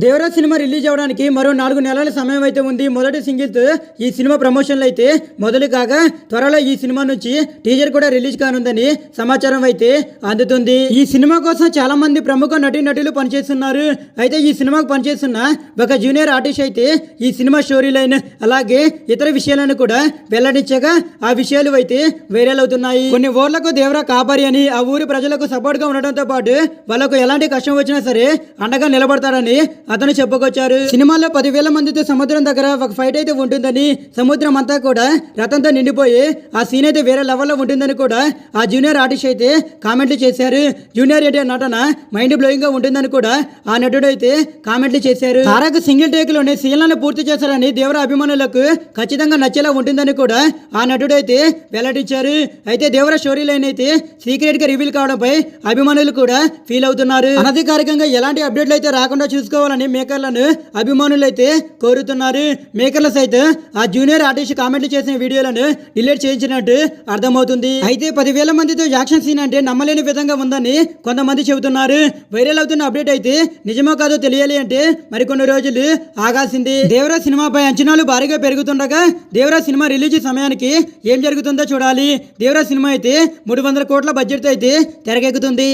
Devaraj cinema release అవ్వడానికి మరో 4 నెలల సమయం అయితే ఉంది. మొదటి సింగిల్తో ఈ సినిమా ప్రమోషన్లు అయితే మొదలు కాగా త్వరలో ఈ సినిమా నుంచి టీజర్ కూడా రిలీజ్ కానుందని సమాచారం అయితే అందుతుంది. ఈ సినిమా కోసం చాలా మంది ప్రముఖ నటీనటులు పనిచేస్తున్నారు. అయితే ఈ సినిమాకు పనిచేస్తున్న ఒక జూనియర్ ఆర్టిస్ట్ అయితే ఈ సినిమా స్టోరీ లైన్ అలాగే ఇతర విషయాలను కూడా వెల్లడించగా ఆ విషయాలు అయితే వైరల్ అవుతున్నాయి. కొన్ని ఊర్లకు దేవరా కాపరి అని, ఆ ఊరి ప్రజలకు సపోర్ట్ గా ఉండడంతో పాటు వాళ్ళకు ఎలాంటి కష్టం వచ్చినా సరే అండగా నిలబడతారని అతను చెప్పుకొచ్చారు. సినిమాలో 10,000 మందితో సముద్రం దగ్గర ఒక ఫైట్ అయితే ఉంటుందని, సముద్రం అంతా కూడా రథంతో నిండిపోయి ఆ సీన్ అయితే వేరే లెవెల్లో ఉంటుందని కూడా ఆ జూనియర్ ఆర్టిస్ట్ అయితే కామెంట్లు చేశారు. జూనియర్ ఎన్టీఆర్ నటన మైండ్ బ్లోయింగ్ గా ఉంటుందని కూడా ఆ నటుడు అయితే కామెంట్లు చేశారు. తారక్ సింగిల్ టేక్ లోనే సీన్లను పూర్తి చేశారని, దేవర అభిమానులకు ఖచ్చితంగా నచ్చేలా ఉంటుందని కూడా ఆ నటుడు అయితే వెల్లడించారు. అయితే దేవర స్టోరీ లైన్ అయితే సీక్రెట్ గా రివీల్ కావడంపై అభిమానులు కూడా ఫీల్ అవుతున్నారు. అనధికారికంగా ఎలాంటి అప్డేట్లు అయితే రాకుండా చూసుకోవాలని మేకర్లను అభిమానులు అయితే కోరుతున్నారు. మేకర్లు సైతం ఆ జూనియర్ ఆర్టిస్ట్ కామెంట్లు చేసిన వీడియోలను డిలీట్ చేయించినట్టు అర్థమవుతుంది. అయితే 10,000 మందితో యాక్షన్ సీన్ అంటే నమ్మలేని విధంగా ఉందని కొంతమంది చెబుతున్నారు. వైరల్ అవుతున్న అప్డేట్ అయితే నిజమో కాదో తెలియాలి అంటే మరికొన్ని రోజులు ఆగాల్సింది. దేవరా సినిమాపై అంచనాలు భారీగా పెరుగుతుండగా దేవరా సినిమా రిలీజ్ సమయానికి ఏం జరుగుతుందో చూడాలి. దేవరా సినిమా అయితే 300 కోట్ల బడ్జెట్తో అయితే తెరకెక్కుతుంది.